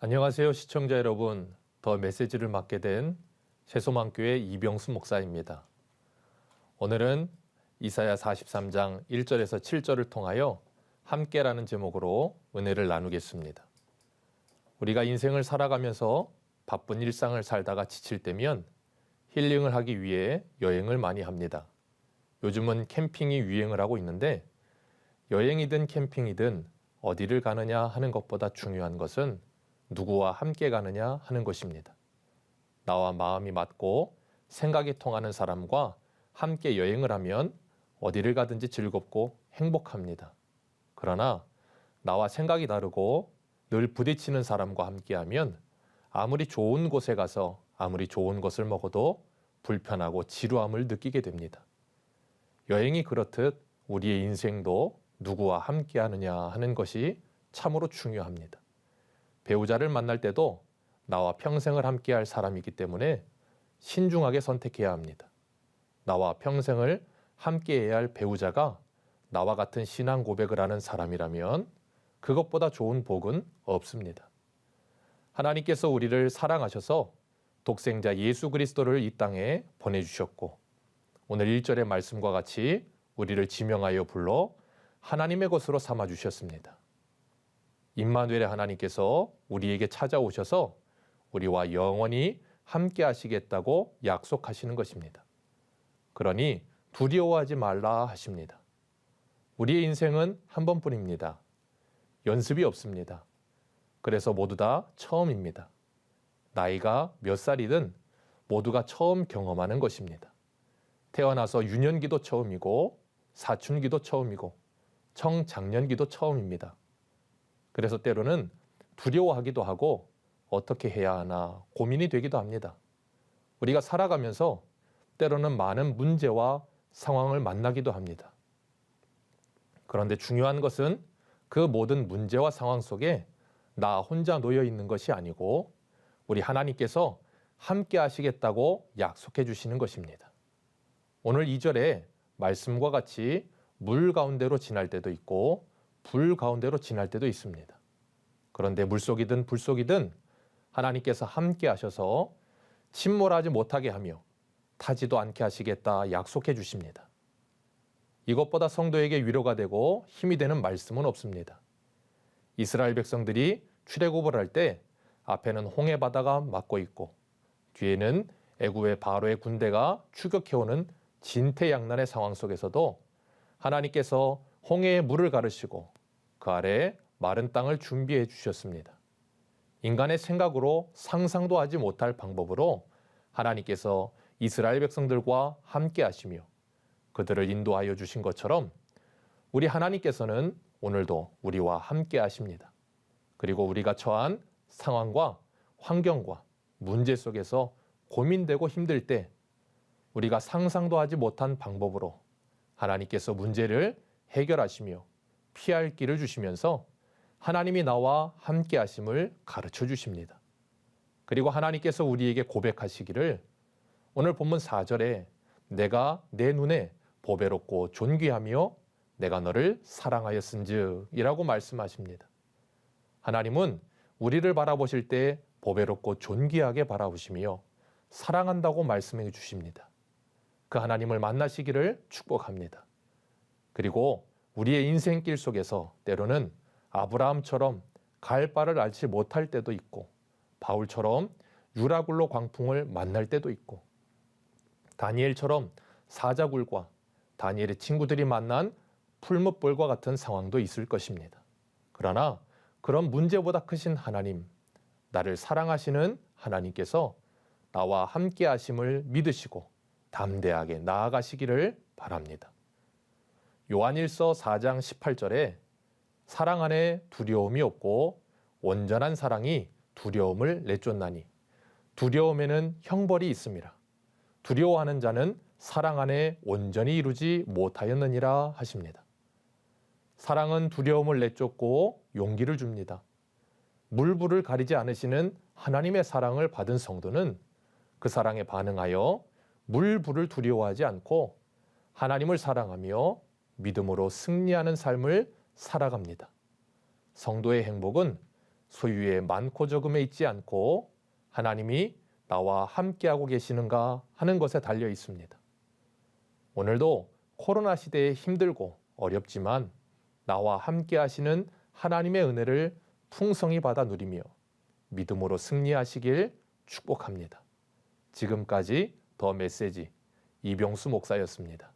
안녕하세요, 시청자 여러분. 더 메시지를 맡게 된 새소망교회 이병수 목사입니다. 오늘은 이사야 43장 1절에서 7절을 통하여 함께라는 제목으로 은혜를 나누겠습니다. 우리가 인생을 살아가면서 바쁜 일상을 살다가 지칠 때면 힐링을 하기 위해 여행을 많이 합니다. 요즘은 캠핑이 유행을 하고 있는데 여행이든 캠핑이든 어디를 가느냐 하는 것보다 중요한 것은 누구와 함께 가느냐 하는 것입니다. 나와 마음이 맞고 생각이 통하는 사람과 함께 여행을 하면 어디를 가든지 즐겁고 행복합니다. 그러나 나와 생각이 다르고 늘 부딪히는 사람과 함께하면 아무리 좋은 곳에 가서 아무리 좋은 것을 먹어도 불편하고 지루함을 느끼게 됩니다. 여행이 그렇듯 우리의 인생도 누구와 함께하느냐 하는 것이 참으로 중요합니다. 배우자를 만날 때도 나와 평생을 함께할 사람이기 때문에 신중하게 선택해야 합니다. 나와 평생을 함께해야 할 배우자가 나와 같은 신앙 고백을 하는 사람이라면 그것보다 좋은 복은 없습니다. 하나님께서 우리를 사랑하셔서 독생자 예수 그리스도를 이 땅에 보내주셨고 오늘 1절의 말씀과 같이 우리를 지명하여 불러 하나님의 것으로 삼아주셨습니다. 임마누엘의 하나님께서 우리에게 찾아오셔서 우리와 영원히 함께 하시겠다고 약속하시는 것입니다. 그러니 두려워하지 말라 하십니다. 우리의 인생은 한 번뿐입니다. 연습이 없습니다. 그래서 모두 다 처음입니다. 나이가 몇 살이든 모두가 처음 경험하는 것입니다. 태어나서 유년기도 처음이고 사춘기도 처음이고 청장년기도 처음입니다. 그래서 때로는 두려워하기도 하고 어떻게 해야 하나 고민이 되기도 합니다. 우리가 살아가면서 때로는 많은 문제와 상황을 만나기도 합니다. 그런데 중요한 것은 그 모든 문제와 상황 속에 나 혼자 놓여 있는 것이 아니고 우리 하나님께서 함께 하시겠다고 약속해 주시는 것입니다. 오늘 2절에 말씀과 같이 물 가운데로 지날 때도 있고 불 가운데로 지날 때도 있습니다. 그런데 물속이든 불속이든 하나님께서 함께 하셔서 침몰하지 못하게 하며 타지도 않게 하시겠다 약속해 주십니다. 이것보다 성도에게 위로가 되고 힘이 되는 말씀은 없습니다. 이스라엘 백성들이 출애굽을 할 때 앞에는 홍해 바다가 막고 있고 뒤에는 애굽의 바로의 군대가 추격해오는 진퇴양난의 상황 속에서도 하나님께서 홍해의 물을 가르시고 그 아래 마른 땅을 준비해 주셨습니다. 인간의 생각으로 상상도 하지 못할 방법으로 하나님께서 이스라엘 백성들과 함께 하시며 그들을 인도하여 주신 것처럼 우리 하나님께서는 오늘도 우리와 함께 하십니다. 그리고 우리가 처한 상황과 환경과 문제 속에서 고민되고 힘들 때 우리가 상상도 하지 못한 방법으로 하나님께서 문제를 해결하시며 피할 길을 주시면서 하나님이 나와 함께 하심을 가르쳐 주십니다. 그리고 하나님께서 우리에게 고백하시기를 오늘 본문 4절에 내가 내 눈에 보배롭고 존귀하며 내가 너를 사랑하였은즉 이라고 말씀하십니다. 하나님은 우리를 바라보실 때 보배롭고 존귀하게 바라보시며 사랑한다고 말씀해 주십니다. 그 하나님을 만나시기를 축복합니다. 그리고 우리의 인생길 속에서 때로는 아브라함처럼 갈 바를 알지 못할 때도 있고 바울처럼 유라굴로 광풍을 만날 때도 있고 다니엘처럼 사자굴과 다니엘의 친구들이 만난 풀무불과 같은 상황도 있을 것입니다. 그러나 그런 문제보다 크신 하나님, 나를 사랑하시는 하나님께서 나와 함께 하심을 믿으시고 담대하게 나아가시기를 바랍니다. 요한일서 4장 18절에 사랑 안에 두려움이 없고 온전한 사랑이 두려움을 내쫓나니 두려움에는 형벌이 있음이라. 두려워하는 자는 사랑 안에 온전히 이루지 못하였느니라 하십니다. 사랑은 두려움을 내쫓고 용기를 줍니다. 물불을 가리지 않으시는 하나님의 사랑을 받은 성도는 그 사랑에 반응하여 물불을 두려워하지 않고 하나님을 사랑하며 믿음으로 승리하는 삶을 살아갑니다. 성도의 행복은 소유의 많고 적음에 있지 않고 하나님이 나와 함께하고 계시는가 하는 것에 달려 있습니다. 오늘도 코로나 시대에 힘들고 어렵지만 나와 함께 하시는 하나님의 은혜를 풍성히 받아 누리며 믿음으로 승리하시길 축복합니다. 지금까지 더 메시지 이병수 목사였습니다.